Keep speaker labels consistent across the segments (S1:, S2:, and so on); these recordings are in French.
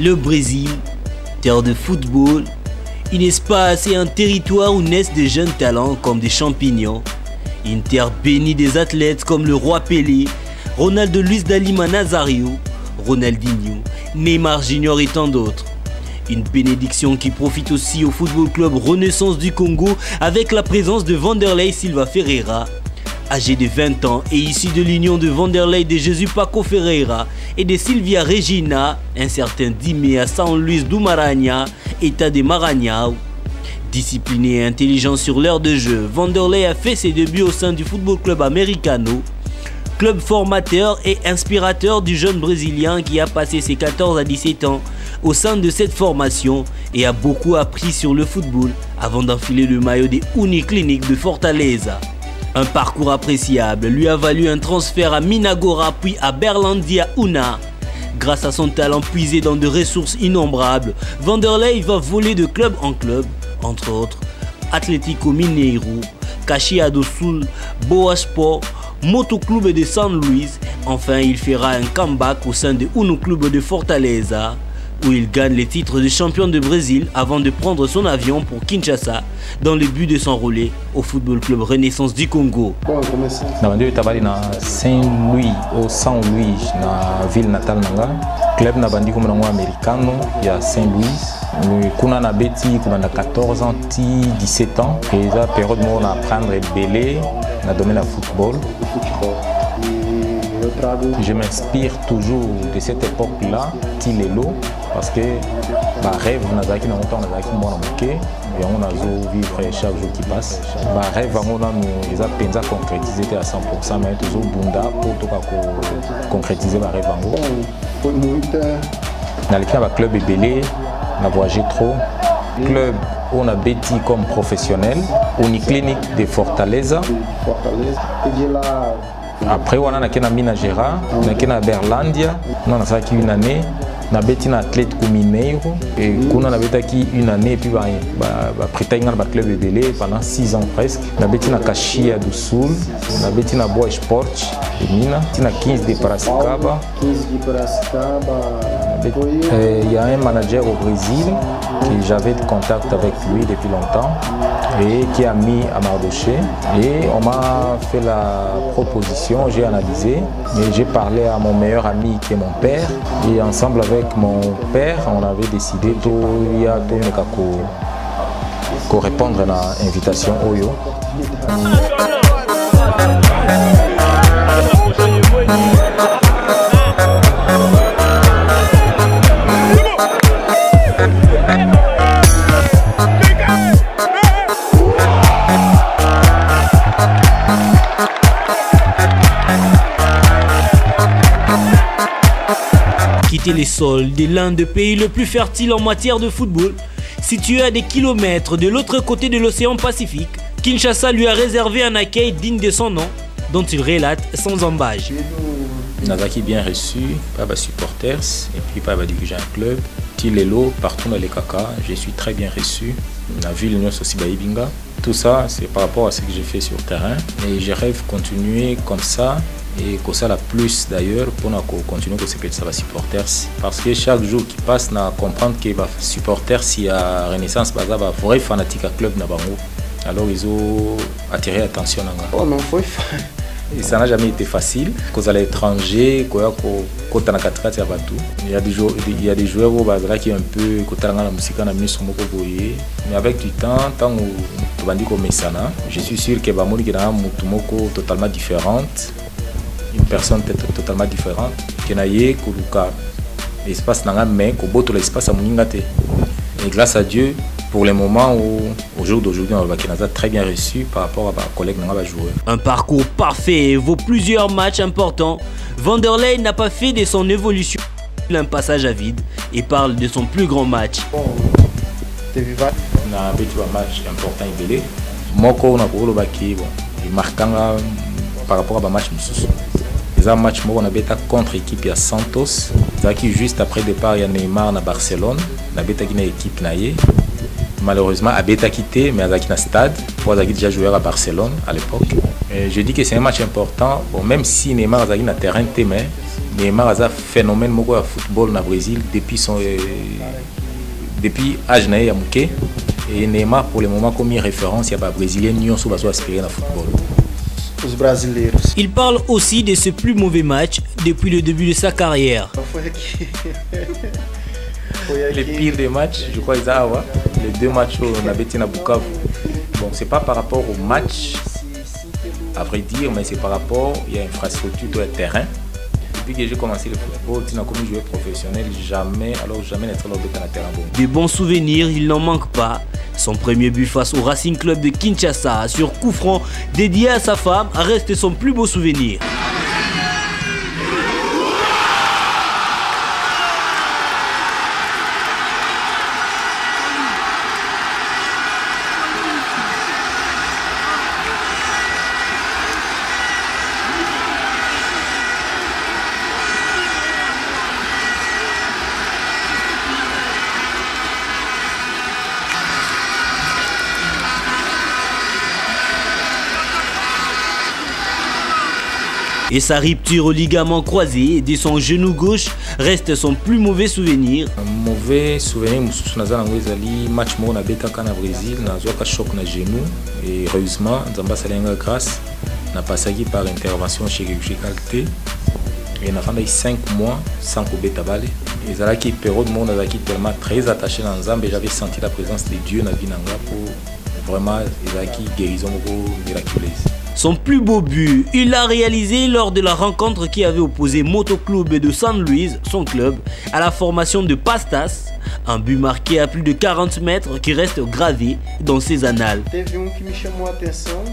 S1: Le Brésil, terre de football, une espace et un territoire où naissent de jeunes talents comme des champignons. Une terre bénie des athlètes comme le roi Pelé, Ronaldo Luis da Lima Nazario, Ronaldinho, Neymar Junior et tant d'autres. Une bénédiction qui profite aussi au Football Club Renaissance du Congo avec la présence de Vanderlei Silva Ferreira. Âgé de 20 ans et issu de l'union de Vanderlei de Jésus Paco Ferreira et de Silvia Regina, un certain Dimea San Luis do Maranhão, état de Maranhão. Discipliné et intelligent sur l'heure de jeu, Vanderlei a fait ses débuts au sein du Football Club Americano, club formateur et inspirateur du jeune Brésilien qui a passé ses 14 à 17 ans au sein de cette formation et a beaucoup appris sur le football avant d'enfiler le maillot des Uniclinic de Fortaleza. Un parcours appréciable lui a valu un transfert à Minagora puis à Berlandia Una. Grâce à son talent puisé dans de ressources innombrables, Vanderlei va voler de club en club, entre autres Atlético Mineiro, Caxias do Sul, Boa Sport, Motoclube de San Luis. Enfin, il fera un comeback au sein de Uno Club de Fortaleza, où il gagne les titres de champion de Brésil avant de prendre son avion pour Kinshasa dans le but de s'enrôler au Football Club Renaissance du Congo.
S2: Je travaille à Saint-Louis, au Saint-Louis, na ville natale nanga. Club na bandi comme nango americano, il y a Saint-Louis. Kuna na beti kuna 14 ans, 17 ans. Et la période où on apprendre belé na domaine du football. Je m'inspire toujours de cette époque-là, Tilelo, parce que ma rêve, on a qui dans longtemps, on a qui moi et on a vivre chaque jour qui passe. Ma rêve, on a nous les a pensé concrétiser à 100%, mais toujours bunda pour tout concrétiser ma rêve en gros. Dans le cas du club Ebélé, on a voyagé trop. Club on a bêti comme professionnel, Uniclinic de Fortaleza. Après, on a été à Minas Gerais, on a été à Berlandia, on a fait une année, on a été à Atlético Mineiro, et on a été une année, et puis on a été dans le club de Belé pendant 6 ans presque. On a été à Caxias do Sul, on a été à Boa Sport, de Minas, on a été à 15 de Piracicaba. Il y a un manager au Brésil, que j'avais de contact avec lui depuis longtemps, et qui a mis à Mardoché. Et on m'a fait la proposition, j'ai analysé, et j'ai parlé à mon meilleur ami qui est mon père. Et ensemble avec mon père, on avait décidé de répondre à l'invitation Oyo.
S1: Quitter les sols de l'un des pays le plus fertile en matière de football, situé à des kilomètres de l'autre côté de l'océan Pacifique, Kinshasa lui a réservé un accueil digne de son nom, dont il relate sans embâche.
S2: Nazaki bien reçu par les supporters et puis par les dirigeants du club. Tilelo, partout dans les caca, je suis très bien reçu. La ville aussi Baïbinga. Tout ça, c'est par rapport à ce que j'ai fait sur le terrain. Et je rêve continuer comme ça. Et que ça la plus d'ailleurs pour continuer que ça va supporters parce que chaque jour qui passe na comprendre que va supporters si à Renaissance baza va vrai fanatique à club na bango alors ils ont attiré l'attention
S3: oh non faut
S2: et ça n'a jamais été facile cause à l'étranger quoi côté na katikati ya batu il y a des joueurs au bazala qui un peu côté na musique na miso moko boye mais avec du temps tant bandi comme ça je suis sûr que ba moni que na mutu moko totalement différente une personne totalement différente. Kenaye koluka l'espace nanga mais koboto l'espace à moningate. Et grâce à Dieu, pour le moment au jour d'aujourd'hui, on va très bien reçu par rapport à ma collègue nanga joueur.
S1: Un parcours parfait vaut plusieurs matchs importants. Vanderlei n'a pas fait de son évolution un passage à vide et parle de son plus grand match.
S2: On a un match important et belé. Moko on a pour le baki bon, il marquant par rapport à un match mususu. Les un match moko on a bêta contre équipe à Santos. Qui juste après départ il y a Neymar à Barcelone. On a bêta qui équipe naie. Malheureusement a bêta quitté mais à stade. Pour a déjà joué à Barcelone à l'époque. Je dis que c'est un match important. Bon même si Neymar a na terrain mais Neymar a un phénomène moko à football na Brésil depuis âge naie ya muke. Et Neymar, pour le moment, comme il référence, il y a des Brésiliens qui ont aspiré dans le football.
S3: Os brasileiros.
S1: Il parle aussi de ce plus mauvais match depuis le début de sa carrière.
S2: Les pires des matchs, je crois, les deux matchs on a bêté à Bukavu. Bon, c'est pas par rapport au match, à vrai dire, mais c'est par rapport à l'infrastructure de terrain. Depuis que j'ai commencé le football, comme joueur professionnel, jamais n'être dans le terrain.
S1: De bons souvenirs, il n'en manque pas. Son premier but face au Racing Club de Kinshasa sur coup franc dédié à sa femme reste son plus beau souvenir. Et sa rupture au ligament croisé de son genou gauche reste son plus mauvais souvenir.
S2: Un mauvais souvenir, je suis match au Brésil, j'ai un choc na genou et heureusement, Nzamba Salenga grâce, n'a passé par intervention chirurgicale et on a fait 5 mois sans couper ta balle. Et c'est là que période monde a tellement très attaché dans Nzamba et j'avais senti la présence de Dieu dans la vie pour vraiment guérison miraculeuse.
S1: Son plus beau but, il l'a réalisé lors de la rencontre qui avait opposé Moto Club de San Luis, son club, à la formation de Pastas. Un but marqué à plus de 40 mètres qui reste gravé dans ses annales.
S3: Teve qui me chamou a atenção,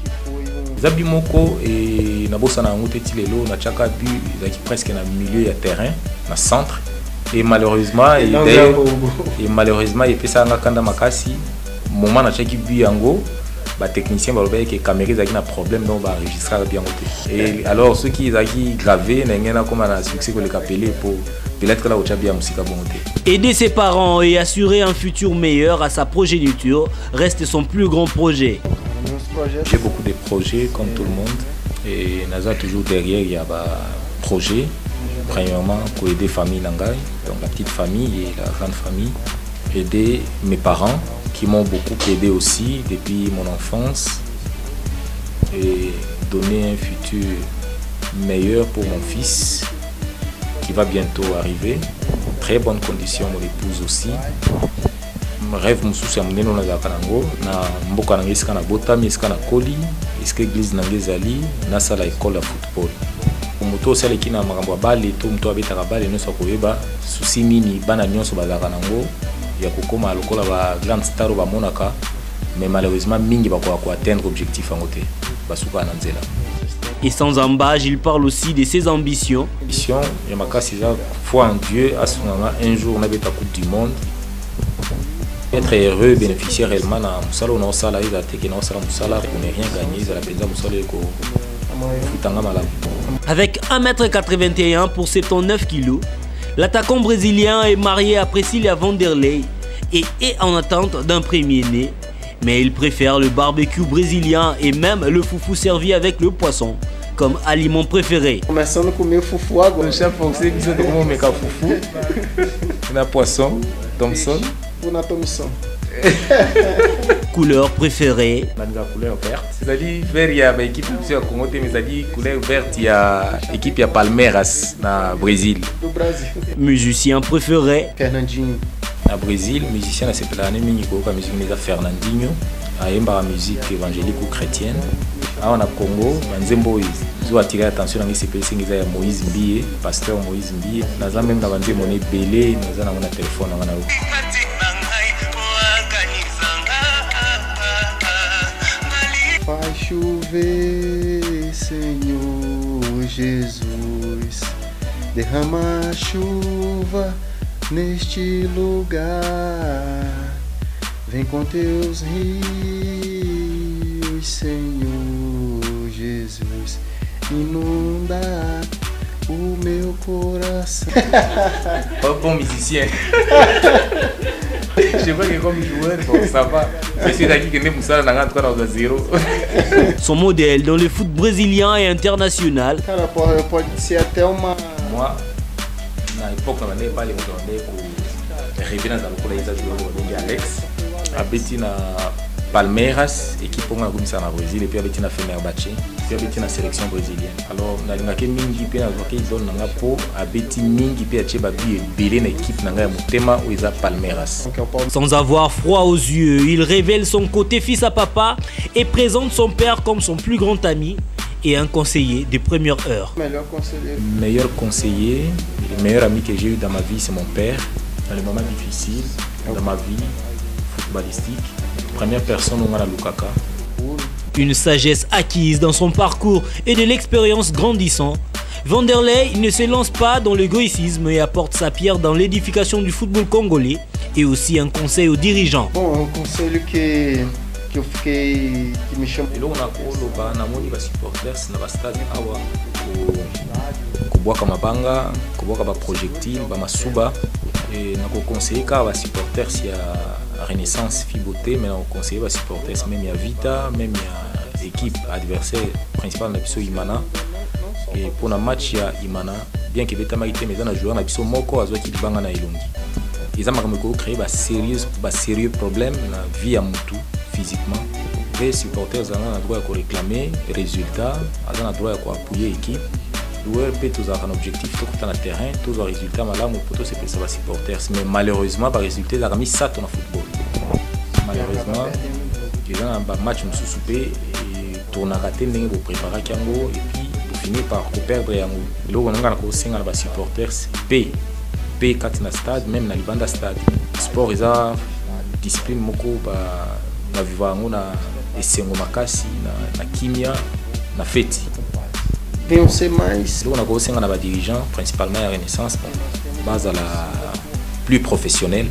S3: que foi
S2: Zabi Moko et Nabosa na ngote tilelo na chaka but qui presque na milieu du terrain, na centre et malheureusement il fait ça ngakanda makasi moment na chaki but yango. Les techniciens vont dire que la caméra a un problème, donc on va enregistrer bien. Et alors, ceux qui ont gravé, ils ont un succès pour les capeler pour peut-être que là, on a bien musique.
S1: Aider ses parents et assurer un futur meilleur à sa progéniture reste son plus grand projet.
S2: J'ai beaucoup de projets comme tout le monde. Et Naza toujours derrière, il y a des projets. Premièrement, pour aider les familles Nangai, donc la petite famille et la grande famille. Aider mes parents, qui m'ont beaucoup aidé aussi depuis mon enfance et donner un futur meilleur pour mon fils qui va bientôt arriver. Très bonnes conditions, mon épouse aussi. Rêve mususu ya munene nazalaka nango na mboka nange esika na botami esika na koli esika église nange ezali nasala école ya football. Moto osaleki na makambo ya bale to moto abetaka bale nyonso akoyeba susi nini bana nyonso bazalaka nango ya kokoma lokola ba grand star ba monaka mais malheureusement mingi bakoka ko atteindre objectif en côté basuka na nzela.
S1: Et sans embâche, il parle aussi de ses ambitions.
S2: Ambition, il y a ma casse foi en Dieu à ce moment un jour on a bêta coupe du monde. Être heureux, bénéficier réellement na musala on sala ida teke na sala musala pour ne rien gagner, ça la penza musala ko futanga malamu.
S1: Avec 1,81 m pour 79 kg, l'attaquant brésilien est marié à Priscilla Vanderlei et est en attente d'un premier-né. Mais il préfère le barbecue brésilien et même le foufou servi avec le poisson comme aliment préféré.
S3: Começando a comer foufou agora.
S2: Le chef français qui se trouve mais qu'à foufou. Na poisson, Thompson.
S3: Ou na Thompson.
S1: Couleur préférée.
S2: La couleur verte. C'est-à-dire vert il y a l'équipe de Congo mais c'est-à-dire couleur verte il y a l'équipe à Palmeiras na Brésil.
S3: Do Brasil.
S1: Musicien préféré.
S3: Fernandinho.
S2: Na Brésil, musicien à cette année miniko comme musique de Fernandinho, à la musique évangélique ou chrétienne. À on a Congo, Nzembo Je dois attirer l'attention dans les CPC, Moïse Mbiye, pasteur Moïse Mbiye. Nous avons même vendu mon belé, nous avons un téléphone.
S3: Faz chover, Senhor Jesus, derrama a chuva neste lugar. Vem com teus rios, Senhor Jesus, inunda o meu coração.
S2: Pas bon musicien. Je vois que comme joueur, donc ça va. Je suis d'accord que nous sommes à 0.
S1: Son modèle dans le foot brésilien et international.
S3: Cara, pode ser até uma.
S2: Moi, na époque, on n'avait pas les montants pour rêver dans la localité de Alex. Abeti na Palmeiras, équipe pour moi comme ça na Brésil, et puis abeti na Fenerbahçe, puis abeti na sélection brésilienne. Alors, na lingake mingi pe na zoké zone na po abeti mingi pe ache babi belé na équipe na nga motema ou isa Palmeiras.
S1: Sans avoir froid aux yeux, il révèle son côté fils à papa et présente son père comme son plus grand ami et un conseiller de première heure.
S2: Meilleur conseiller, le meilleur ami que j'ai eu dans ma vie, c'est mon père. Dans les moments difficiles dans ma vie footballistique, première personne on a la Lukaka.
S1: Une sagesse acquise dans son parcours et de l'expérience grandissant, Vanderlei ne se lance pas dans l'égoïsme et apporte sa pierre dans l'édification du football congolais et aussi un conseil aux dirigeants.
S3: Bon, un conseil que eu fiquei, que me chamou.
S2: Et là on a koloba na moni ba supporters na ba stade awa kubwaka mabanga, kubwaka ba projectile, ba masuba et na ko conseiller ka ba supporters ya Renaissance Fiboté, mais on conseille ba supporters même ya Vita, même ya équipe adversaire principal na biso Imana. Et pour le match ya Imana, bien que beta maïté mais dans joueur na biso moko azo ki banga na Ilongi. Ils ont créé ba sérieux problème na vie à mutu physiquement. Les supporters ont le droit de réclamer résultats, ont le droit d'appuyer l'équipe. Joueurs peuvent tous avoir un objectif tout le terrain, tous un résultat malade pour tous ces supporters. Mais malheureusement, par résultat, ils ont mis ça dans le football. Malheureusement, ils ont un match nous soupé et tourner à rater pour préparer Kango et puis pour finir par perdre Yango. Et là, on a aussi un supporters P quand na stade, même na libanda stade. Sport ils ont discipline moko ba na vivango na esengo makasi na kimia na feti.
S3: Venham ser mais.
S2: Donc on a aussi un dirigeant principalement à Renaissance, base à la plus professionnelle.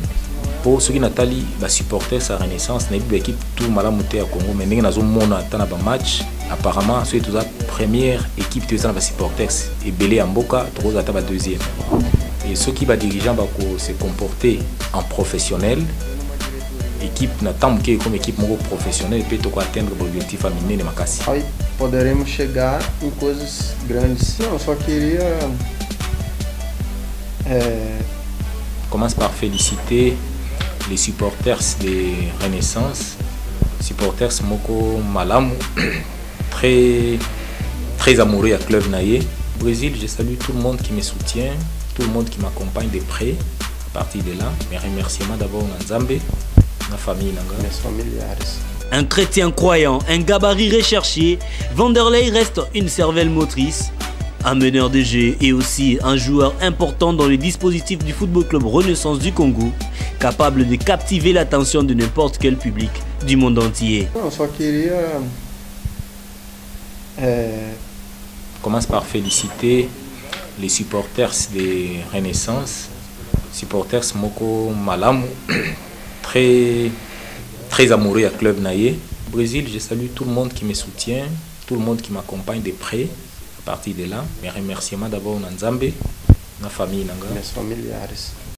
S2: Pour ceux qui natali ba supporters à Renaissance, na équipe tout malamuté à Congo, mais n'engi nazo mona tana ba match. Apparemment c'est toute la première équipe qui est supporters et belé en boka, trop à ba deuxième. Et ceux qui va dirigeant va se comporter en professionnel. Équipe na tamke comme équipe professionnelle peut atteindre l'objectif à mener makasi.
S3: Aí poderemos chegar em coisas grandes. Não, eu só queria
S2: commence par féliciter les supporters de Renaissance, supporters moko malamu, très amoureux à club naïe. Brésil, je salue tout le monde qui me soutient, tout le monde qui m'accompagne de près. À partir de là, mes remerciements d'abord à Nzambe, ma famille,
S3: mes familiares.
S1: Un chrétien croyant, un gabarit recherché, Vanderlei reste une cervelle motrice, un meneur de jeu et aussi un joueur important dans le dispositif du Football Club Renaissance du Congo, capable de captiver l'attention de n'importe quel public du monde entier.
S3: Non, só queria
S2: commence par féliciter les supporters de Renaissance, supporters moko malamu, très amoureux à club naïe. Brésil, je salue tout le monde qui me soutient, tout le monde qui m'accompagne de près. À partir de là, mes remerciements d'abord à Nzambe, ma famille,
S3: mes familiares.